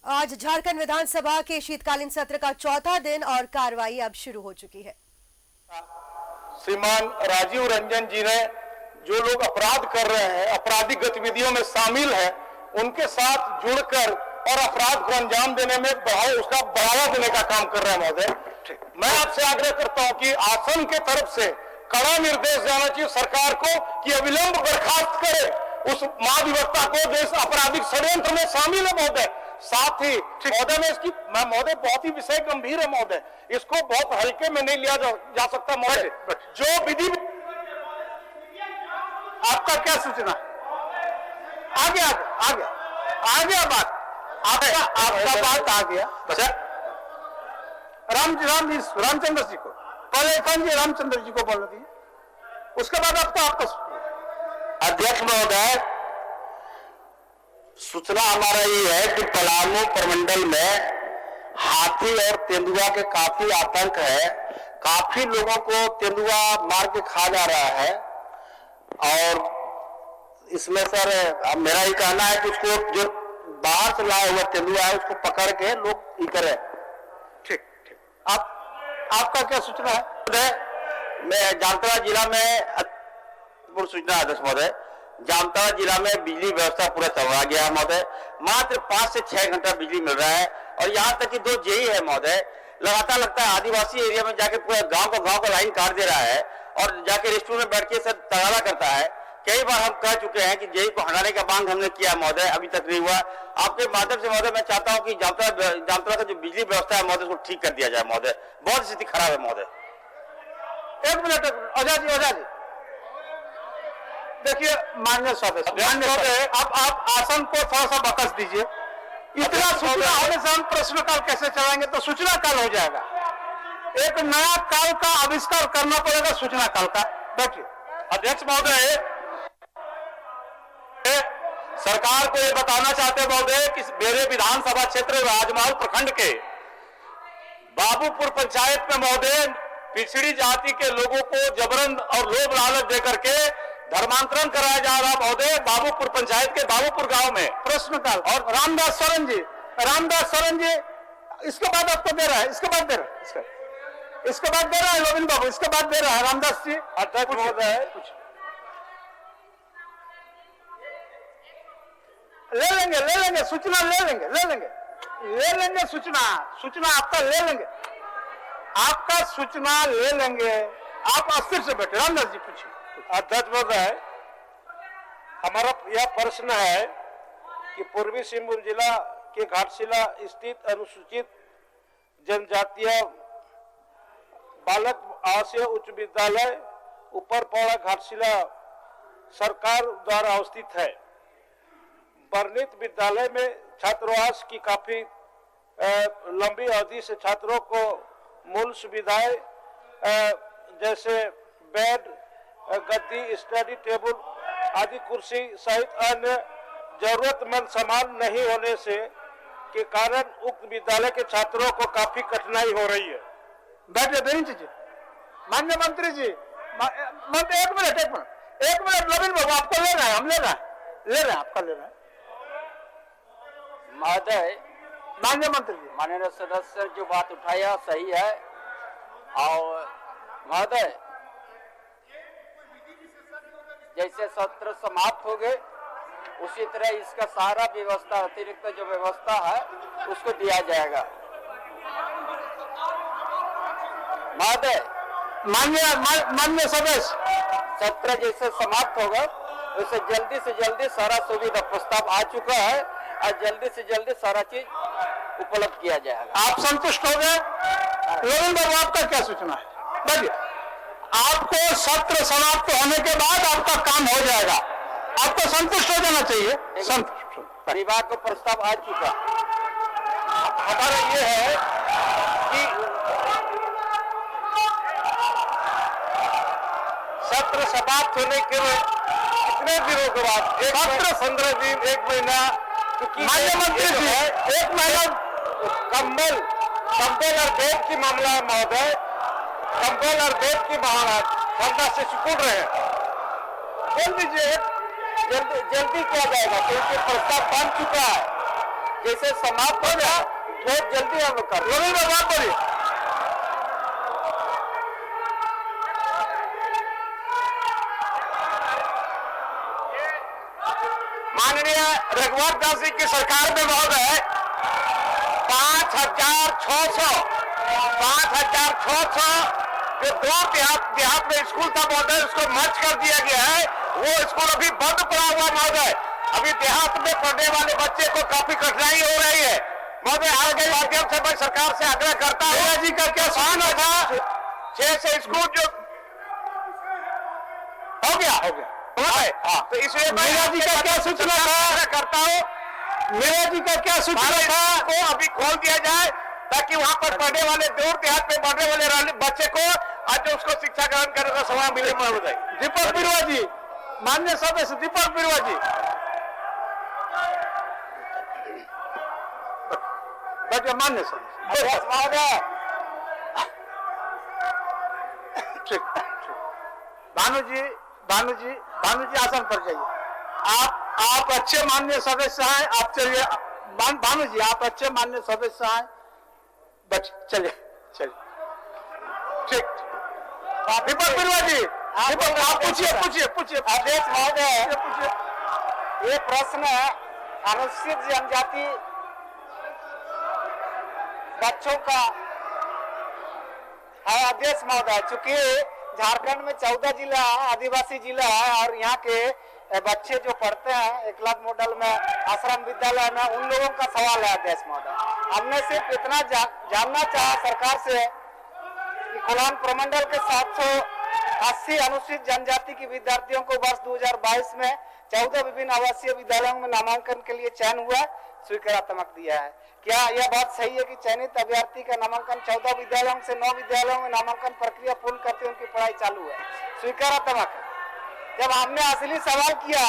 आज झारखंड विधानसभा के शीतकालीन सत्र का चौथा दिन और कार्रवाई अब शुरू हो चुकी है। श्रीमान राजीव रंजन जी ने जो लोग अपराध कर रहे हैं, आपराधिक गतिविधियों में शामिल हैं, उनके साथ जुड़कर और अपराध को अंजाम देने में उसका बढ़ावा देने का काम कर रहे हैं। महोदय, मैं आपसे आग्रह करता हूं कि आसन के तरफ से कड़ा निर्देश जाना चाहिए सरकार को कि अविलंब बर्खास्त करे उस महाधिवक्ता को जो इस आपराधिक षड्यंत्र में शामिल है। महोदय, साथ ही महोदय में इसकी महोदय बहुत ही विषय गंभीर है। महोदय, इसको बहुत हल्के में नहीं लिया जा सकता। महोदय, जो विधि आपका क्या सूचना? आगे बात आपका बात आ गया। रामचंद्र जी को पहले रामचंद्र जी को बोलने दिए, उसके बाद आपका अध्यक्ष महोदय, सूचना हमारा ये है कि पलामू प्रमंडल में हाथी और तेंदुआ के काफी आतंक है। काफी लोगों को तेंदुआ मार के खा जा रहा है और इसमें सर मेरा ये कहना है कि उसको जो बाहर से लाया हुआ तेंदुआ है उसको पकड़ के लोग ये करें। ठीक। आपका क्या सूचना है? मैं जामताड़ा जिला में सूचना अध्यक्ष महोदय, जामताड़ा जिला में बिजली व्यवस्था पूरा चलवा गया है महोदय। मात्र 5 से 6 घंटा बिजली मिल रहा है और यहाँ तक कि 2 जेई है महोदय। लगातार लगता है आदिवासी एरिया में जाके पूरा गांव का लाइन काट दे रहा है और जाके रेस्टोरेंट में बैठ के सब तगादा करता है। कई बार हम कह चुके हैं कि जेई को हटाने का मांग हमने किया महोदय, अभी तक नहीं हुआ। आपके माध्यम से महोदय मैं चाहता हूँ कि जामताड़ा का जो बिजली व्यवस्था है महोदय उसको ठीक कर दिया जाए महोदय, बहुत स्थिति खराब है महोदय। 1 मिनट ओझा जी देखिए, माननीय सदस्य आप आसन को थोड़ा सा बकस दीजिए। इतना सूचना होने से हम प्रश्नकाल कैसे चलाएंगे? तो सूचना काल हो जाएगा। एक नया काल का आविष्कार करना पड़ेगा, सूचना काल का। बैठिए। अध्यक्ष महोदय, सरकार को ये बताना चाहते हैं महोदय कि मेरे विधानसभा क्षेत्र राजमहल प्रखंड के बाबूपुर पंचायत में महोदय पिछड़ी जाति के लोगों को जबरन और लोभ लालच देकर के धर्मांतरण कराया जा रहा महोदय। बाबूपुर पंचायत के बाबूपुर गांव में प्रश्नकाल और रामदास सरन जी इसके बाद आपको दे रहा है, इसके बाद दे रहा है गोविंद बाबू, इसके बाद दे रहा है रामदास जी। अध्यक्ष महोदय, ले लेंगे सूचना, ले लेंगे सूचना आपका ले लेंगे, आपका सूचना ले लेंगे। आप अस्थिर से बैठे। रामदास जी पूछिए। अध्यक्ष महोदय, हमारा यह प्रश्न है कि पूर्वी सिंहभूम जिला के घाटशिला स्थित अनुसूचित जनजातीय बालक आवासीय उच्च विद्यालय ऊपर पौड़ा घाटशिला सरकार द्वारा अवस्थित है। वर्णित विद्यालय में छात्रावास की काफी लंबी अवधि से छात्रों को मूल सुविधाएं जैसे बेड, गद्दी, स्टडी टेबल आदि कुर्सी सहित अन्य जरूरतमंद सामान नहीं होने से के कारण उक्त विद्यालय के छात्रों को काफी कठिनाई हो रही है। बैठे जी। माननीय मंत्री जी, एक मिनट नवीन बाबू, आपको ले रहा है, हम ले रहे हैं आपका ले रहे हैं महोदय। माननीय मंत्री जी, माननीय सदस्य जो बात उठाया सही है और महोदय जैसे सत्र समाप्त हो गए उसी तरह इसका सारा व्यवस्था अतिरिक्त जो व्यवस्था है उसको दिया जाएगा महोदय। माननीय सदस्य, सत्र जैसे समाप्त होगा वैसे जल्दी से जल्दी सारा सुविधा प्रस्ताव आ चुका है और जल्दी से जल्दी सारा चीज उपलब्ध किया जाएगा। आप संतुष्ट हो गए? गोविंद बाबू, आपका क्या सूचना है? देखिए, आपको सत्र समाप्त होने के बाद आपका काम हो जाएगा, आपको संतुष्ट हो जाना चाहिए। संतुष्ट विभाग को प्रस्ताव आ चुका। हमारा ये है कि सत्र समाप्त होने के कितने दिनों के बाद, एक सत्र 15 दिन, 1 महीना, माननीय मंत्री जी, 1 महीना कंबल और बेड की मामला है महोदय। कंबल और बेड की मामला से सिकुड़ रहे हैं। बोल दीजिए। जल्दी किया जाएगा क्योंकि प्रस्ताव बन चुका है। जैसे समाप्त हो जाए बहुत जल्दी हम लोग कर बात बोलिए। माननीय रघुवर दास जी की सरकार में महोदय 5,600 जो दूर देहात में स्कूल था महोदय, उसको मर्ज कर दिया गया है। वो स्कूल अभी बंद पड़ा हुआ महोदय। अभी देहात में पढ़ने वाले बच्चे को काफी कठिनाई हो रही है महोदय। आगे माध्यम से मैं सरकार से आग्रह करता हूँ जी का क्या सूचना था 6 स्कूल जो हो गया तो इसलिए मीरा जी का क्या सूचना था करता हूँ, मीरा जी का क्या सूचना था को अभी खोल दिया जाए ताकि वहां पर पढ़ने वाले दूर देहात में पढ़ने वाले बच्चे को आज उसको शिक्षा ग्रहण करने का समय मिले महोदय। दीपक बिरुआ जी, माननीय सदस्य दीपक बिरुआ जी। मान्य सदस्य महोदय। ठीक, भानु जी आसन पर जाइए। आप अच्छे माननीय सदस्य हैं, आप चलिए। भानु जी आप अच्छे माननीय सदस्य हैं, बच चलिए। ठीक, दीपक बिरुआ जी आप पूछिए। अध्यक्ष महोदय, ये प्रश्न अनुसूचित जनजाति बच्चों का है अध्यक्ष महोदय। चूंकि झारखंड में 14 जिला आदिवासी जिला है और यहाँ के बच्चे जो पढ़ते हैं एकलव्य मॉडल में आश्रम विद्यालय में, उन लोगों का सवाल है अध्यक्ष महोदय। हमने सिर्फ इतना जानना चाहा सरकार से कि कोल्हान प्रमंडल के 780 अनुसूचित जनजाति के विद्यार्थियों को वर्ष 2022 में 14 विभिन्न आवासीय विद्यालयों में नामांकन के लिए चयन हुआ, स्वीकारात्मक दिया है। क्या यह बात सही है कि चयनित अभ्यर्थी का नामांकन 14 विद्यालयों से 9 विद्यालयों में नामांकन प्रक्रिया पूर्ण करते उनकी पढ़ाई चालू है, स्वीकारात्मक है? जब हमने असली सवाल किया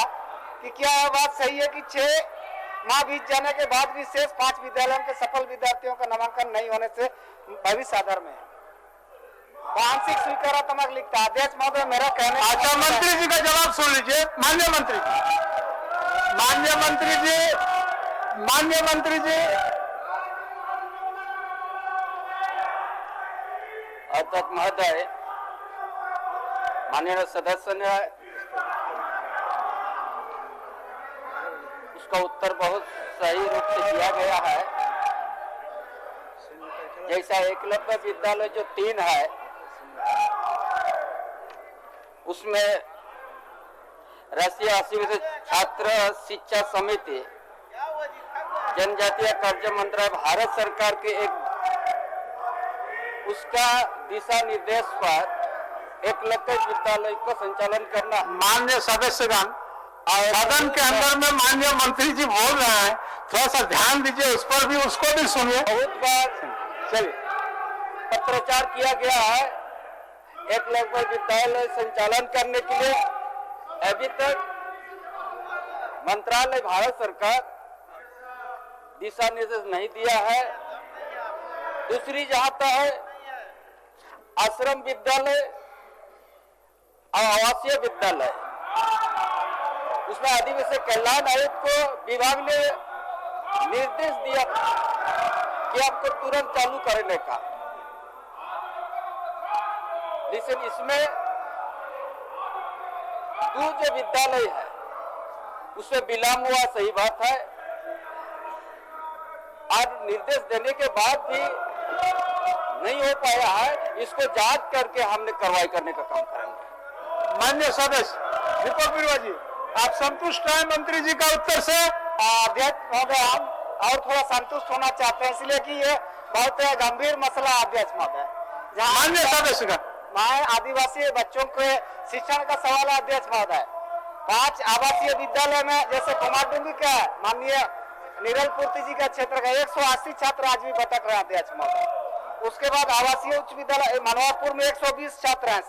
कि क्या यह बात सही है कि 6 माह बीत जाने के बाद भी शेष 5 विद्यालयों के सफल विद्यार्थियों का नामांकन नहीं होने से भविष्य आधार में है, आंशिक स्वीकारात्मक लिखता है। अध्यक्ष महोदय मेरा कहना है। अच्छा, मंत्री जी का जवाब सुन लीजिए। माननीय मंत्री जी अध्यक्ष महोदय, माननीय सदस्य ने उसका उत्तर बहुत सही रूप से दिया गया है। जैसा एकलव्य विद्यालय जो 3 है उसमें राष्ट्रीय आजीविका छात्र शिक्षा समिति जनजातीय कार्य मंत्रालय भारत सरकार के उसका दिशा निर्देश पर एकलव्य विद्यालय का संचालन करना। माननीय सदस्यगण, सदन के अंदर में माननीय मंत्री जी बोल रहे हैं, थोड़ा सा ध्यान दीजिए उस पर भी, उसको भी सुनिए। बहुत बार चलिए पत्राचार किया गया है एकलव्य विद्यालय संचालन करने के लिए। अभी तक मंत्रालय भारत सरकार दिशा निर्देश नहीं दिया है। दूसरी जहां तक है आश्रम विद्यालय और आवासीय विद्यालय, उसमें आदिवासी कल्याण आयोग को विभाग ने निर्देश दिया कि आपको तुरंत चालू करने का, लेकिन इसमें 2 जो विद्यालय है उसमें विलंब हुआ, सही बात है। और निर्देश देने के बाद भी नहीं हो पाया है, इसको जांच करके हमने कार्रवाई करने का काम करेंगे। माननीय सदस्य दीपक बिरुआ जी, आप संतुष्ट हैं मंत्री जी का उत्तर से? अध्यक्ष महोदय, हम और थोड़ा संतुष्ट होना चाहते हैं, इसलिए कि ये बहुत गंभीर मसला है अध्यक्ष महोदय। माननीय सदस्य का आदिवासी बच्चों के शिक्षण का सवाल है अध्यक्ष महोदय। 5 आवासीय विद्यालय में जैसे कुमारडुंगी का माननीय निरल पूर्ति जी का क्षेत्र का 180 छात्र आज भी भटक रहे हैं अध्यक्ष महोदय। उसके बाद आवासीय उच्च विद्यालय मनोहरपुर में 120 छात्र हैं,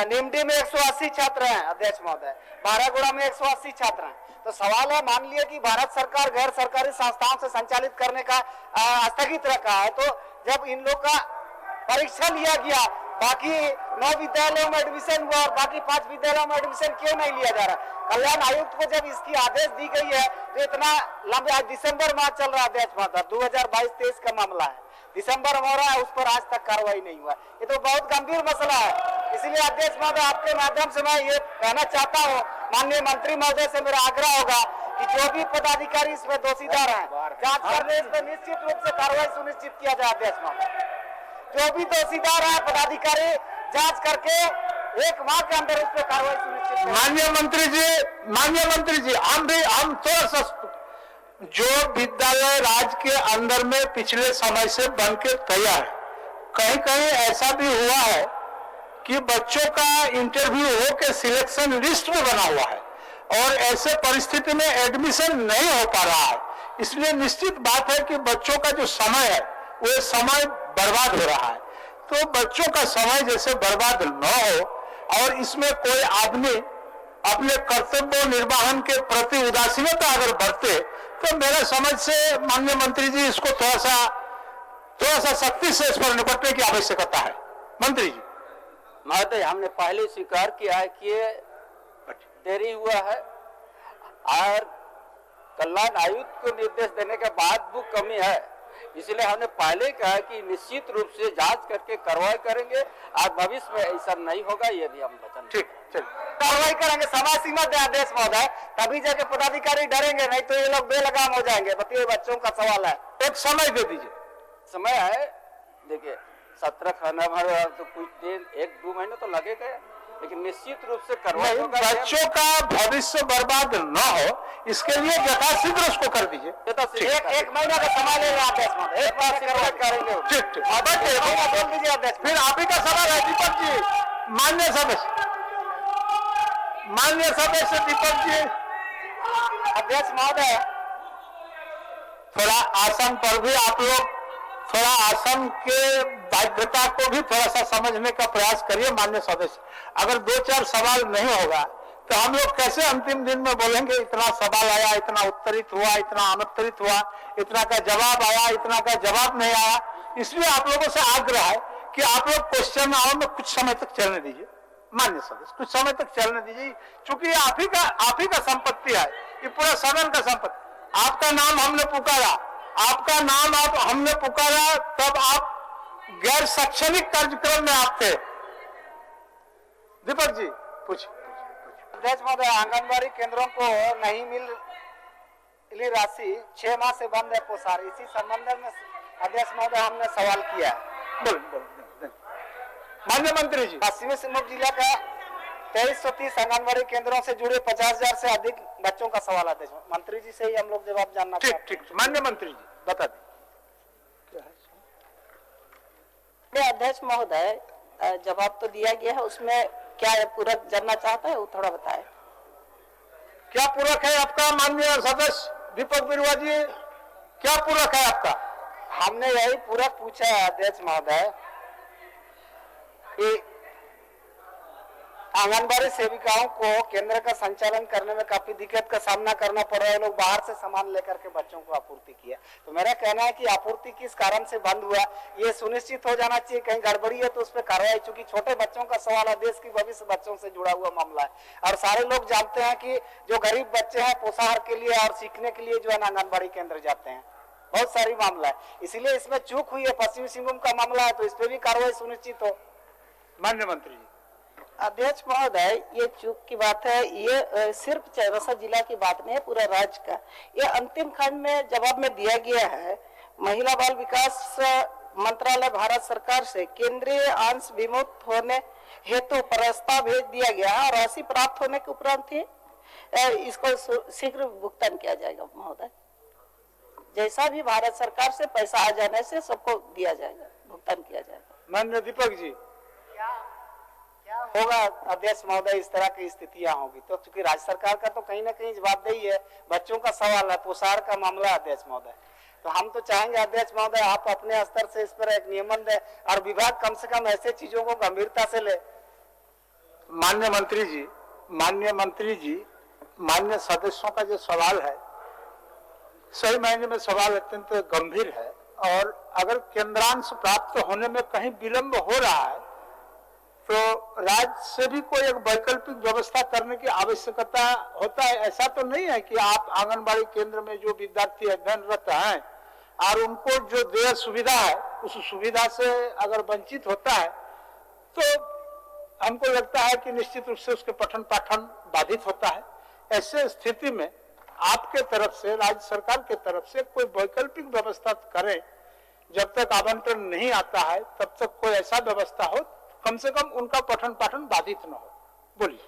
निमडी में 180 छात्र हैं अध्यक्ष महोदय, बारागुड़ा में 180 छात्र हैं। तो सवाल है, मान लिया कि भारत सरकार गैर सरकारी संस्थाओं से संचालित करने का स्थगित रखा है, तो जब इन लोग का परीक्षा लिया गया बाकी 9 विद्यालयों में एडमिशन हुआ और बाकी 5 विद्यालयों में एडमिशन क्यों नहीं लिया जा रहा? कल्याण आयुक्त को जब इसकी आदेश दी गई है तो इतना लंबे, आज दिसंबर माह चल रहा है अध्यक्ष महोदय, 2022-23 का मामला है, दिसंबर में हो रहा है, उस पर आज तक कार्रवाई नहीं हुआ। ये तो बहुत गंभीर मसला है। इसलिए अध्यक्ष महोदय आपके माध्यम से मैं ये कहना चाहता हूँ, माननीय मंत्री महोदय से मेरा आग्रह होगा कि जो भी पदाधिकारी इसमें दोषीदार हैं, जांच करने इस पर निश्चित रूप से कार्रवाई सुनिश्चित किया जाए। अध्यक्ष महोदय, जो भी दोषीदार है पदाधिकारी जांच करके 1 माह के अंदर इस पर कार्रवाई सुनिश्चित करें। माननीय मंत्री जी, हम थोड़ा सा, जो विद्यालय राज्य के अंदर में पिछले समय से बन के तैयार है, कहीं कहीं ऐसा भी हुआ है कि बच्चों का इंटरव्यू हो के सिलेक्शन लिस्ट में बना हुआ है और ऐसे परिस्थिति में एडमिशन नहीं हो पा रहा है। इसलिए निश्चित बात है कि बच्चों का जो समय है वो समय बर्बाद हो रहा है। तो बच्चों का समय जैसे बर्बाद न हो और इसमें कोई आदमी अपने कर्तव्य निर्वहन के प्रति उदासीनता अगर बरते तो मेरा समझ से माननीय मंत्री जी इसको थोड़ा सा सख्ती से इस पर निपटने की आवश्यकता है। मंत्री जी, महोदय, हमने पहले स्वीकार किया है कि ये देरी हुआ है और कल्याण आयुक्त को निर्देश देने के बाद भी कमी है, इसलिए हमने पहले कहा कि निश्चित रूप से जांच करके कार्रवाई करेंगे और भविष्य में ऐसा नहीं होगा, ये भी हम वचन। ठीक, कार्रवाई करेंगे, समय सीमा दे आदेश महोदय, तभी जाके पदाधिकारी डरेंगे, नहीं तो ये लोग बेलगाम हो जाएंगे। बताइए, बच्चों का सवाल है, एक समय दे दीजिए। समय है, देखिए 17 खाना भर तो कुछ दिन 1-2 महीने तो लगेगा, लेकिन निश्चित रूप से कार्रवाई होगा। बच्चों का भविष्य बर्बाद न हो इसके लिए यथाशीघ्र उसको कर दीजिए। एक महीना का समय लेगा अध्यक्ष महोदय, एक बार कार्रवाई करेंगे। ठीक, बोल दीजिए अध्यक्ष। फिर आप ही का सवाल है दीपक जी, माननीय सदस्य दीपक जी। अध्यक्ष महोदय, थोड़ा आसन पर भी आप लोग थोड़ा आसन के बाध्यता को भी थोड़ा सा समझने का प्रयास करिए। माननीय सदस्य, अगर 2-4 सवाल नहीं होगा तो हम लोग कैसे अंतिम दिन में बोलेंगे इतना सवाल आया, इतना उत्तरित हुआ, इतना अनुत्तरित हुआ, इतना का जवाब आया, इतना का जवाब नहीं आया। इसलिए आप लोगों से आग्रह है कि आप लोग क्वेश्चन आवर में कुछ समय तक चलने दीजिए। माननीय सदस्य, कुछ समय तक चलने दीजिए, क्योंकि आप ही का संपत्ति है, ये पूरा सदन का संपत्ति। आपका नाम हमने पुकारा, हमने पुकारा तब आप गैर शैक्षणिक कार्यक्रम में आप थे। दीपक जी पूछिए। अध्यक्ष महोदय, आंगनबाड़ी केंद्रों को नहीं मिली राशि 6 माह से बंद है पोसार, इसी संबंध में अध्यक्ष महोदय हमने सवाल किया है। माननीय मंत्री जी, पश्चिमी सिंहभूम जिला का 2330 आंगनबाड़ी केंद्रों से जुड़े 50,000 से अधिक बच्चों का सवाल अध्यक्ष मंत्री जी से ही हम लोग जवाब जानना चाहते हैं। ठीक, माननीय मंत्री जी बता दें। अध्यक्ष महोदय, जवाब तो दिया गया है, उसमें क्या पूरक जानना चाहता है वो थोड़ा बताएं। क्या पूरक है आपका माननीय सदस्य दीपक बिरुआ जी, क्या पूरक है आपका? हमने यही पूरक पूछा है अध्यक्ष महोदय कि आंगनबाड़ी सेविकाओं को केंद्र का संचालन करने में काफी दिक्कत का सामना करना पड़ रहा है, लोग बाहर से सामान लेकर के बच्चों को आपूर्ति किया। तो मेरा कहना है कि आपूर्ति किस कारण से बंद हुआ ये सुनिश्चित हो जाना चाहिए, कहीं गड़बड़ी है तो उस पर कार्रवाई, चूंकि छोटे बच्चों का सवाल है, देश की भविष्य बच्चों से जुड़ा हुआ मामला है और सारे लोग जानते हैं कि जो गरीब बच्चे हैं पोषाहार के लिए और सीखने के लिए जो है आंगनबाड़ी केंद्र जाते हैं, बहुत सारी मामला है, इसीलिए इसमें चूक हुई है, पश्चिमी सिंहभूम का मामला है, तो इस पर भी कार्रवाई सुनिश्चित हो। माननीय मंत्री जी। अध्यक्ष महोदय, ये चूक की बात है, ये सिर्फ चौरसा जिला की बात नहीं है, पूरा राज्य का। ये अंतिम खंड में जवाब में दिया गया है, महिला बाल विकास मंत्रालय भारत सरकार से केंद्रीय अंश विमुक्त होने हेतु प्रस्ताव भेज दिया गया और राशि प्राप्त होने के उपरांत ही इसको शीघ्र भुगतान किया जाएगा महोदय। जैसा भी भारत सरकार से पैसा आ जाने से सबको दिया जाएगा, भुगतान किया जाएगा। माननीय दीपक जी, क्या होगा अध्यक्ष महोदय इस तरह की स्थितियां होगी तो, चूंकि राज्य सरकार का तो कहीं ना कहीं जवाबदेही है, बच्चों का सवाल है, पोषाहार का मामला है अध्यक्ष महोदय, तो हम तो चाहेंगे अध्यक्ष महोदय आप अपने स्तर से इस पर एक नियमन दे और विभाग कम से कम ऐसे चीजों को गंभीरता से ले। माननीय मंत्री जी, माननीय सदस्यों का जो सवाल है सही मायने में सवाल अत्यंत गंभीर है और अगर केंद्रांश प्राप्त होने में कहीं विलंब हो रहा है तो राज्य से भी कोई एक वैकल्पिक व्यवस्था करने की आवश्यकता होता है। ऐसा तो नहीं है कि आप आंगनबाड़ी केंद्र में जो विद्यार्थी अध्ययनरत हैं और उनको जो देय सुविधा है उस सुविधा से अगर वंचित होता है तो हमको लगता है कि निश्चित रूप से उसके पठन पाठन बाधित होता है। ऐसे स्थिति में आपके तरफ से, राज्य सरकार के तरफ से कोई वैकल्पिक व्यवस्था करें। जब तक आवंटन नहीं आता है तब तक कोई ऐसा व्यवस्था हो, कम से कम उनका पठन पाठन बाधित न हो। बोलिए।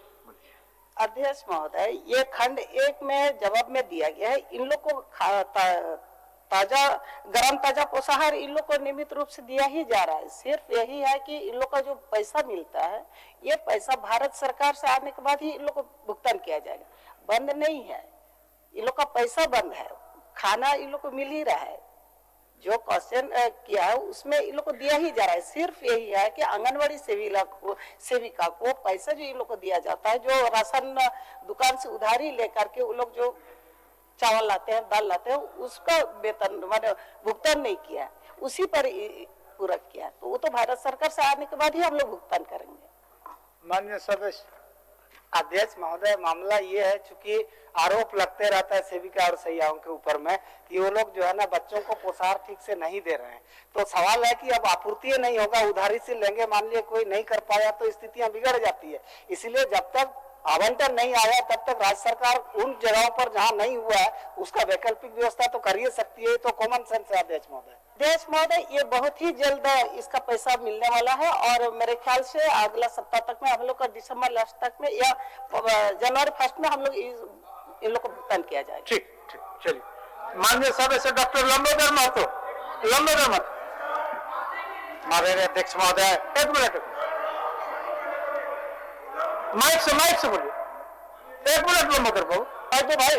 अध्यक्ष महोदय, ये खंड 1 में जवाब में दिया गया है, इन लोग को ताजा गरम ताजा पोषाहार इन लोग को नियमित रूप से दिया ही जा रहा है। सिर्फ यही है कि इन लोग का जो पैसा मिलता है ये पैसा भारत सरकार से आने के बाद ही इन लोग को भुगतान किया जाएगा, बंद नहीं है। इन लोग का पैसा बंद है, खाना इन लोग को मिल ही रहा है। जो क्वेश्चन किया है उसमें इन लोग को दिया ही जा रहा है। सिर्फ यही है कि आंगनबाड़ी सेविका को पैसा जो इन लोग को दिया जाता है, जो राशन दुकान से उधारी लेकर के वो लोग जो चावल लाते हैं, दाल लाते हैं, उसका वेतन माने भुगतान नहीं किया, उसी पर पूरा किया। तो वो तो भारत सरकार से आने के बाद ही हम लोग भुगतान करेंगे। माननीय सदस्य। अध्यक्ष महोदय, मामला ये है, चूंकि आरोप लगते रहता है सेविका और सहियाओं के ऊपर में कि वो लोग जो है ना बच्चों को पोषाहार ठीक से नहीं दे रहे हैं। तो सवाल है कि अब आपूर्ति नहीं होगा, उधारी से लेंगे, मान लिया कोई नहीं कर पाया तो स्थितियां बिगड़ जाती है। इसलिए जब तक आवंटन नहीं आया तब तक राज्य सरकार उन जगहों पर जहां नहीं हुआ है उसका वैकल्पिक व्यवस्था तो कर ही सकती है। तो कॉमन सेंस है अध्यक्ष महोदय। अध्यक्ष महोदय, ये बहुत ही जल्द इसका पैसा मिलने वाला है और मेरे ख्याल से अगला सप्ताह तक में हम लोग का दिसंबर लास्ट तक में या जनवरी 1 में हम लोग इन लोग को भुगतान किया जाएगा। ठीक ठीक, चलिए। माननीय सदस्य डॉक्टर लंबोदर महतो। लंबोदर महतो। माननीय अध्यक्ष महोदय, एक मिनट, माइक से बोलिए। एक मिनट लंबोदर बाबू। तो भाई,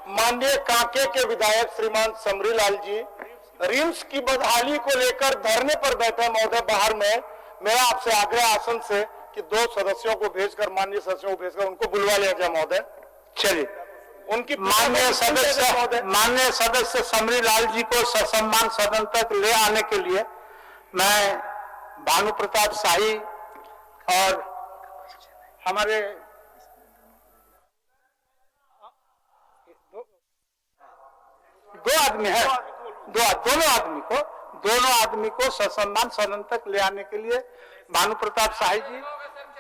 माननीय कांके के विधायक श्रीमान समरीलाल जी रिम्स की बदहाली को लेकर धरने पर बैठे महोदय बाहर में। मेरा आपसे आग्रह आसन से कि 2 सदस्यों को भेजकर, माननीय सदस्यों को भेजकर उनको बुलवा लिया जाए महोदय। चलिए। उनकी माननीय सदस्य समरीलाल जी को ससम्मान सदन तक ले आने के लिए मैं भानु प्रताप शाही और हमारे दो आदमी है, दोनों आदमी को ससम्मान सदन तक ले आने के लिए भानु प्रताप शाही जी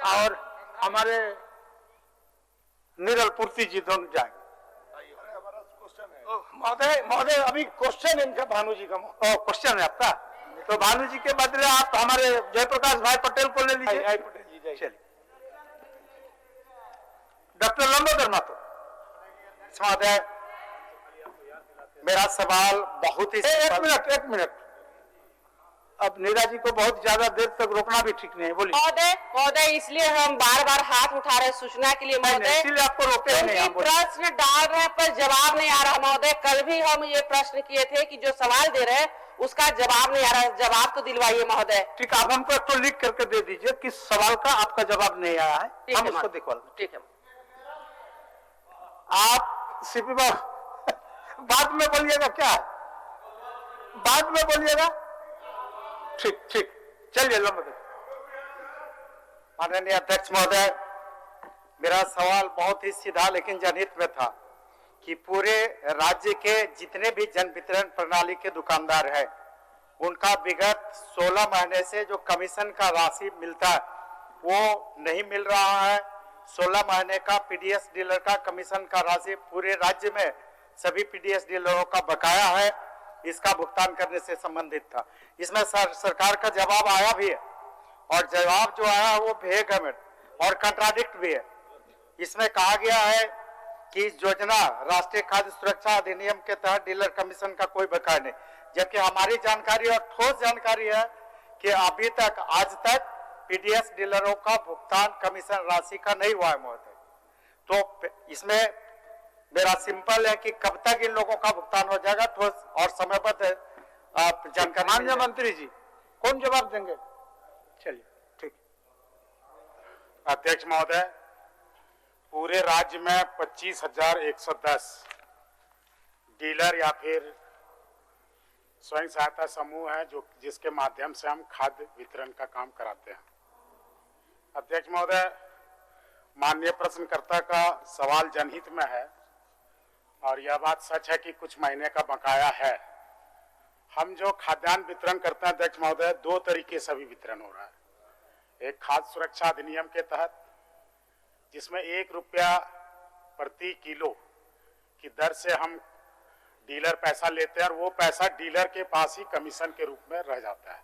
और हमारे निरल पूर्ति जी दोनों जाएंगे। महोदय अभी क्वेश्चन इनका भानु जी का क्वेश्चन है आपका, तो भानु जी के बदले आप हमारे जयप्रकाश भाई पटेल को ले लीजिए। पटेल जी जाइए। चलिए। डॉक्टर लंबोदर महतो। महोदय, मेरा सवाल बहुत ही एक मिनट। अब नीरा जी को बहुत ज्यादा देर तक रोकना भी ठीक नहीं है। बोलिए। महोदय, इसलिए हम बार बार हाथ उठा रहे सूचना के लिए महोदय, इसीलिए आपको रोके नहीं हम। प्रश्न डाल रहे हैं पर जवाब नहीं आ रहा महोदय। कल भी हम ये प्रश्न किए थे कि जो सवाल दे रहे हैं उसका जवाब नहीं आ रहा है, जवाब तो दिलवाइए महोदय। ठीक, आप हमको एक तो लिख करके दे दीजिए किस सवाल का आपका जवाब नहीं आया है, हम उसको दिखवा देंगे। ठीक है। आप सीपी बाद में बोलिएगा, क्या बाद में बोलिएगा? ठीक, चलिए लंबोदर। माननीय अध्यक्ष महोदय, मेरा सवाल बहुत ही सीधा लेकिन जनहित में था कि पूरे राज्य के जितने भी जन वितरण प्रणाली के दुकानदार हैं उनका विगत 16 महीने से जो कमीशन का राशि मिलता है वो नहीं मिल रहा है। 16 महीने का पीडीएस डीलर का कमीशन का राशि पूरे राज्य में सभी पीडीएस डीलरों का बकाया है, इसका भुगतान करने से संबंधित था। इसमें सरकार का जवाब आया भी है और जवाब जो आया है वो भेगमेंट और कंट्राडिक्ट भी है। इसमें कहा गया है कि योजना राष्ट्रीय खाद्य सुरक्षा अधिनियम के तहत डीलर कमीशन का कोई बकाया नहीं, जबकि हमारी जानकारी और ठोस जानकारी है कि अभी तक आज तक पीडीएस डीलरों का भुगतान कमीशन राशि का नहीं हुआ है महोदय। तो इसमें मेरा सिंपल है कि कब तक इन लोगों का भुगतान हो जाएगा, ठोस और समयबद्ध जानकारी। माननीय मंत्री जी कौन जवाब देंगे? चलिए ठीक। अध्यक्ष महोदय, पूरे राज्य में 25,110 डीलर या फिर स्वयं सहायता समूह है जिसके माध्यम से हम खाद्य वितरण का काम कराते हैं। अध्यक्ष महोदय, माननीय प्रश्नकर्ता का सवाल जनहित में है और यह बात सच है कि कुछ महीने का बकाया है। हम जो खाद्यान्न वितरण करते हैं अध्यक्ष महोदय, दो तरीके से भी वितरण हो रहा है। एक खाद्य सुरक्षा अधिनियम के तहत, जिसमें 1 रुपया प्रति किलो की दर से हम डीलर पैसा लेते हैं और वो पैसा डीलर के पास ही कमीशन के रूप में रह जाता है।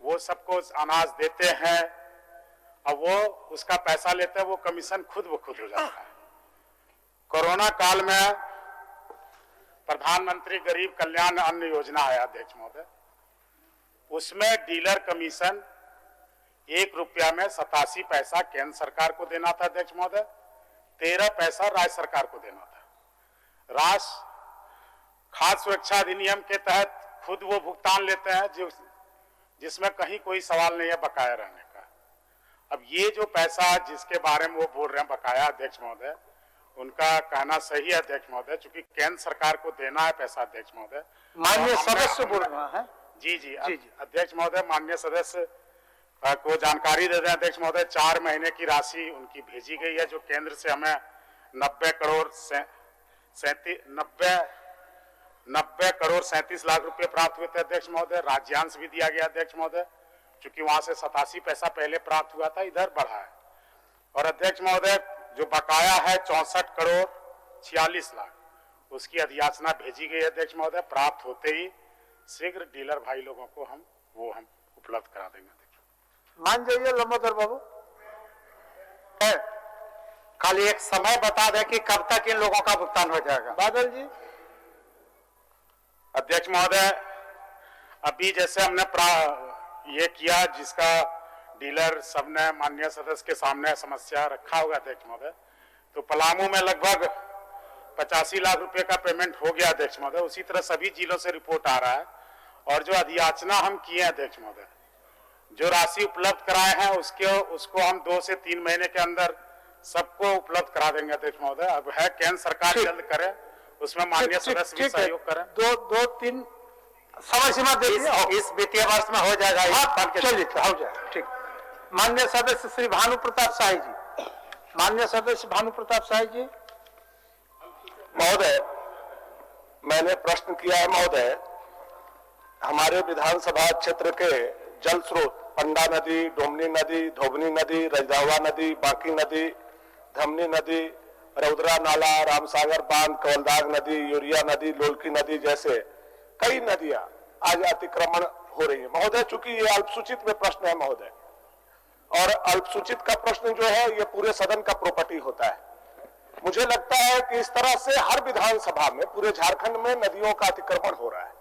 वो सबको अनाज देते हैं और वो उसका पैसा लेते हैं, वो कमीशन खुद ब खुद हो जाता है। कोरोना काल में प्रधानमंत्री गरीब कल्याण अन्न योजना है अध्यक्ष महोदय, उसमें डीलर कमीशन 1 रुपया में 87 पैसा केंद्र सरकार को देना था अध्यक्ष महोदय, 13 पैसा राज्य सरकार को देना था। राष्ट्र खाद्य सुरक्षा अधिनियम के तहत खुद वो भुगतान लेते हैं जिसमें कहीं कोई सवाल नहीं है बकाया रहने का। अब ये जो पैसा जिसके बारे में वो बोल रहे हैं बकाया अध्यक्ष महोदय, उनका कहना सही है अध्यक्ष महोदय, चूंकि केंद्र सरकार को देना है पैसा अध्यक्ष महोदय। माननीय सदस्य बोल रहा है। जी अध्यक्ष महोदय, माननीय सदस्य को जानकारी दे दें अध्यक्ष महोदय, 4 महीने की राशि उनकी भेजी गई है, जो केंद्र से हमें 90 करोड़ 37 लाख रुपए प्राप्त हुए थे अध्यक्ष महोदय। राज्यांश भी दिया गया अध्यक्ष महोदय, चूंकि वहां से 87 पैसा पहले प्राप्त हुआ था, इधर बढ़ा है। और अध्यक्ष महोदय, जो बकाया है 64 करोड़ 46 लाख, उसकी अधियाचना भेजी गई अध्यक्ष महोदय। प्राप्त होते ही शीघ्र डीलर भाई लोगों को हम उपलब्ध करा देंगे अध्यक्ष। मान जाइए लंबोदर बाबू, खाली एक समय बता दें कि कब तक इन लोगों का भुगतान हो जाएगा। बादल जी। अध्यक्ष महोदय, अभी जैसे हमने ये किया, जिसका डीलर सबने माननीय सदस्य के सामने समस्या रखा होगा अध्यक्ष महोदय, तो पलामू में लगभग 85 लाख रुपए का पेमेंट हो गया अध्यक्ष महोदय। उसी तरह सभी जिलों से रिपोर्ट आ रहा है। और जो अधियाचना हम किए अध्यक्ष महोदय, जो राशि उपलब्ध कराए हैं उसको हम 2 से 3 महीने के अंदर सबको उपलब्ध करा देंगे अध्यक्ष महोदय। अब है केंद्र सरकार जल्द करे, उसमें माननीय सदस्य भी सहयोग करें। 2-3 समय सीमा देखिए, इस वित्तीय वर्ष में हो जाएगा। चलिए हो जाएगा, ठीक। माननीय सदस्य श्री भानु प्रताप शाही जी। माननीय सदस्य भानु प्रताप शाही जी। महोदय, मैंने प्रश्न किया है महोदय, हमारे विधानसभा क्षेत्र के जल स्रोत पंडा नदी, डोमनी नदी, धोबनी नदी, रजदावा नदी, बांकी नदी, धमनी नदी, रौदरा नाला, रामसागर बांध, कवलदाग नदी, यूरिया नदी, लोलकी नदी जैसे कई नदियां आज अतिक्रमण हो रही है महोदय। चूंकि ये अल्पसूचित में प्रश्न है महोदय, और अल्पसूचित का प्रश्न जो है ये पूरे सदन का प्रॉपर्टी होता है। मुझे लगता है कि इस तरह से हर विधानसभा में पूरे झारखंड में नदियों का अतिक्रमण हो रहा है,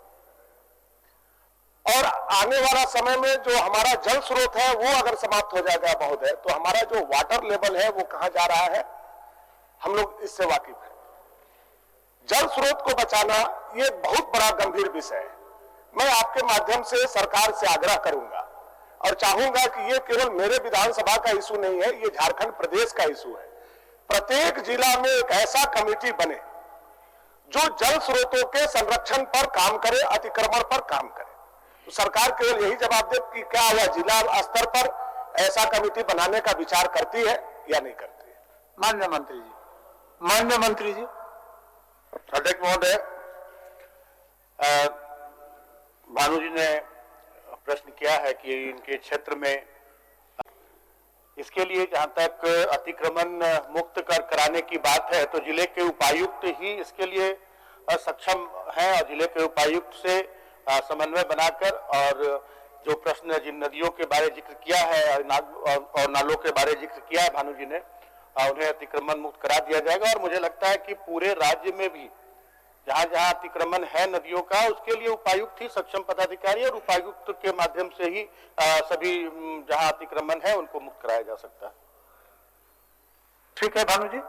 और आने वाला समय में जो हमारा जल स्रोत है वो अगर समाप्त हो जाएगा महोदय, तो हमारा जो वाटर लेवल है वो कहां जा रहा है, हम लोग इससे वाकिफ हैं। जल स्रोत को बचाना ये बहुत बड़ा गंभीर विषय है। मैं आपके माध्यम से सरकार से आग्रह करूंगा और चाहूंगा कि ये केवल मेरे विधानसभा का इशू नहीं है, ये झारखंड प्रदेश का इशू है। प्रत्येक जिला में एक ऐसा कमेटी बने जो जल स्रोतों के संरक्षण पर काम करे, अतिक्रमण पर काम करे। तो सरकार केवल यही जवाब दे कि क्या वह जिला स्तर पर ऐसा कमेटी बनाने का विचार करती है या नहीं करती है। माननीय मंत्री जी। माननीय मंत्री जी। अध्यक्ष महोदय, भानु जी ने प्रश्न किया है कि इनके क्षेत्र में इसके लिए जहां तक अतिक्रमण मुक्त कराने की बात है, तो जिले के उपायुक्त ही इसके लिए सक्षम हैं, और जिले के उपायुक्त से समन्वय बनाकर, और जो प्रश्न जिन नदियों के बारे जिक्र किया है और नालों के बारे जिक्र किया है भानु जी ने, उन्हें अतिक्रमण मुक्त करा दिया जाएगा। और मुझे लगता है कि पूरे राज्य में भी जहां जहां अतिक्रमण है नदियों का, उसके लिए उपायुक्त ही सक्षम पदाधिकारी, और उपायुक्त के माध्यम से ही सभी जहां अतिक्रमण है उनको मुक्त कराया जा सकता है। ठीक है भानु जी,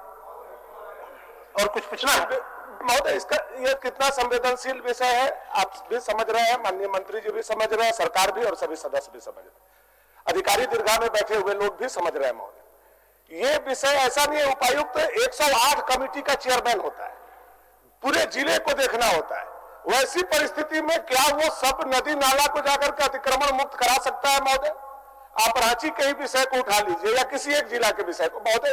और कुछ पूछना है महोदय? इसका ये कितना संवेदनशील विषय है, आप भी समझ रहे हैं, माननीय मंत्री जी भी समझ रहे हैं, सरकार भी और सभी सदस्य भी समझ रहे हैं, अधिकारी दीर्घा में बैठे हुए लोग भी समझ रहे हैं महोदय। ये विषय ऐसा नहीं है, उपायुक्त 108 कमेटी का चेयरमैन होता है, पूरे जिले को देखना होता है। वैसी परिस्थिति में क्या वो सब नदी नाला को जाकर के अतिक्रमण मुक्त करा सकता है महोदय? आप रांची के ही विषय को उठा लीजिए या किसी एक जिला के विषय को, महोदय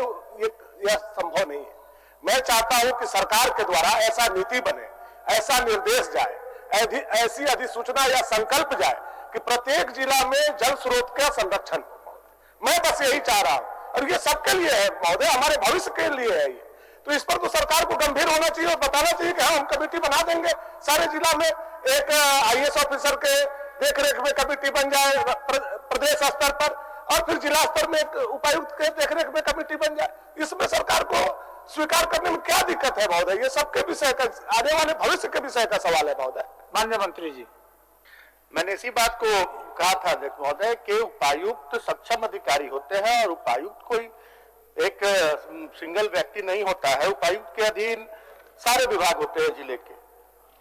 यह संभव नहीं है। मैं चाहता हूं कि सरकार के द्वारा ऐसा नीति बने, ऐसा निर्देश जाए, ऐसी अधिसूचना या संकल्प जाए कि प्रत्येक जिला में जल स्रोत का संरक्षण हो। मैं बस यही चाह रहा हूं, और ये सबके लिए है महोदय, हमारे भविष्य के लिए है ये। तो इस पर तो सरकार को गंभीर होना चाहिए और बताना चाहिए कि हाँ, हम कमेटी बना देंगे सारे जिला में, एक IAS ऑफिसर के देखरेख में कमेटी बन जाए प्रदेश स्तर पर, और फिर जिला स्तर में एक उपायुक्त के देखरेख में कमेटी बन जाए। इसमें सरकार को स्वीकार करने में क्या दिक्कत है महोदय? ये सबके विषय का, आने वाले भविष्य के विषय का सवाल है महोदय। माननीय मंत्री जी, मैंने इसी बात को कहा था महोदय कि उपायुक्त सक्षम अधिकारी होते हैं और उपायुक्त कोई एक सिंगल व्यक्ति नहीं होता है। उपायुक्त के अधीन सारे विभाग होते हैं जिले के,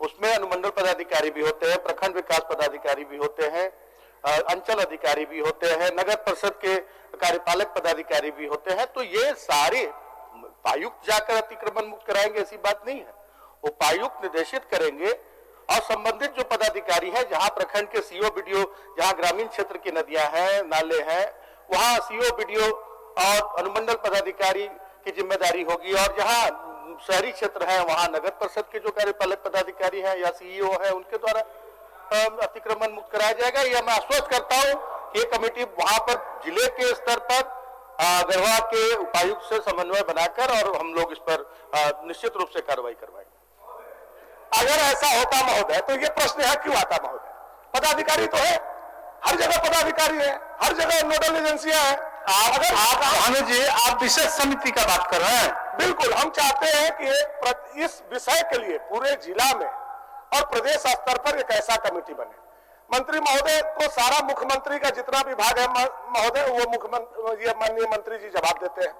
उसमें अनुमंडल पदाधिकारी भी होते हैं, प्रखंड विकास पदाधिकारी भी होते हैं, अंचल अधिकारी भी होते हैं, नगर परिषद के कार्यपालक पदाधिकारी भी होते हैं। तो ये सारे उपायुक्त जाकर अतिक्रमण मुक्त कराएंगे ऐसी बात नहीं है। उपायुक्त निर्देशित करेंगे और संबंधित जो पदाधिकारी है, जहां प्रखंड के CO BDO, जहां ग्रामीण क्षेत्र की नदियां हैं, नाले हैं, वहां CO BDO और अनुमंडल पदाधिकारी की जिम्मेदारी होगी, और जहां शहरी क्षेत्र है वहां नगर परिषद के जो कार्यपालक पदाधिकारी हैं या CEO है, उनके द्वारा अतिक्रमण मुक्त कराया जाएगा। यह मैं आश्वस्त करता हूं कि ये कमेटी वहां पर जिले के स्तर पर गढ़वा के उपायुक्त से समन्वय बनाकर और हम लोग इस पर निश्चित रूप से कार्रवाई करवाएंगे। अगर ऐसा होता महोदय तो ये प्रश्न है क्यों आता महोदय? पदाधिकारी तो है, हर जगह पदाधिकारी है, हर जगह नोडल एजेंसियां हैं। अगर आप जी आप विशेष समिति का बात कर रहे हैं, बिल्कुल हम चाहते हैं कि इस विषय के लिए पूरे जिला में और प्रदेश स्तर पर एक ऐसा कमेटी बने। मंत्री महोदय को सारा मुख्यमंत्री का जितना विभाग है महोदय, वो ये माननीय मंत्री जी जवाब देते हैं,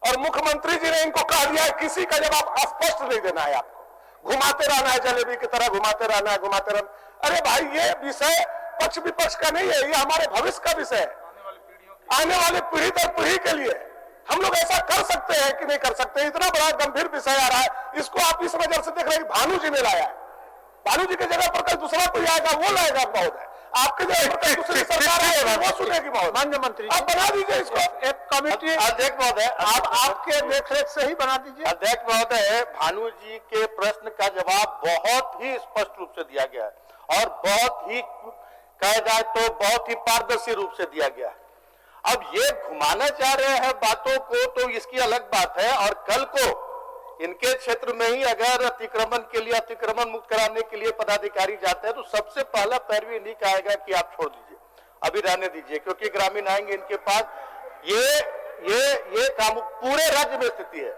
और मुख्यमंत्री जी ने इनको कह दिया है किसी का जवाब स्पष्ट नहीं देना है, आपको घुमाते रहना है, जलेबी की तरह घुमाते रहना है, घुमाते रहना। अरे भाई, ये विषय पक्ष विपक्ष का नहीं है, ये हमारे भविष्य का विषय है, आने वाली पीढ़ी दर पीढ़ी के लिए। हम लोग ऐसा कर सकते हैं कि नहीं कर सकते? इतना बड़ा गंभीर विषय आ रहा है, इसको आप इस वजह से देख रहे हैं कि भानु जी ने लाया है। भानु जी की जगह पर कल दूसरा कोई आएगा, वो लाएगा महोदय। आपके जगह पर दूसरी सरकार है, वो सुनेगी महोदय। माननीय मंत्री, आप बना दीजिए इसको एक कमेटी। अध्यक्ष महोदय, आप आपके देखरेख से ही बना दीजिए। अध्यक्ष महोदय, भानु जी के प्रश्न का जवाब बहुत ही स्पष्ट रूप से दिया गया है और बहुत ही कहा जाए तो बहुत ही पारदर्शी रूप से दिया गया है। अब ये घुमाना चाह रहे हैं बातों को, तो इसकी अलग बात है। और कल को इनके क्षेत्र में ही अगर अतिक्रमण के लिए, अतिक्रमण मुक्त कराने के लिए पदाधिकारी जाते हैं तो सबसे पहला पैरवी इन्हीं का आएगा कि आप छोड़ दीजिए, अभी रहने दीजिए, क्योंकि ग्रामीण आएंगे इनके पास। ये काम पूरे राज्य में स्थिति है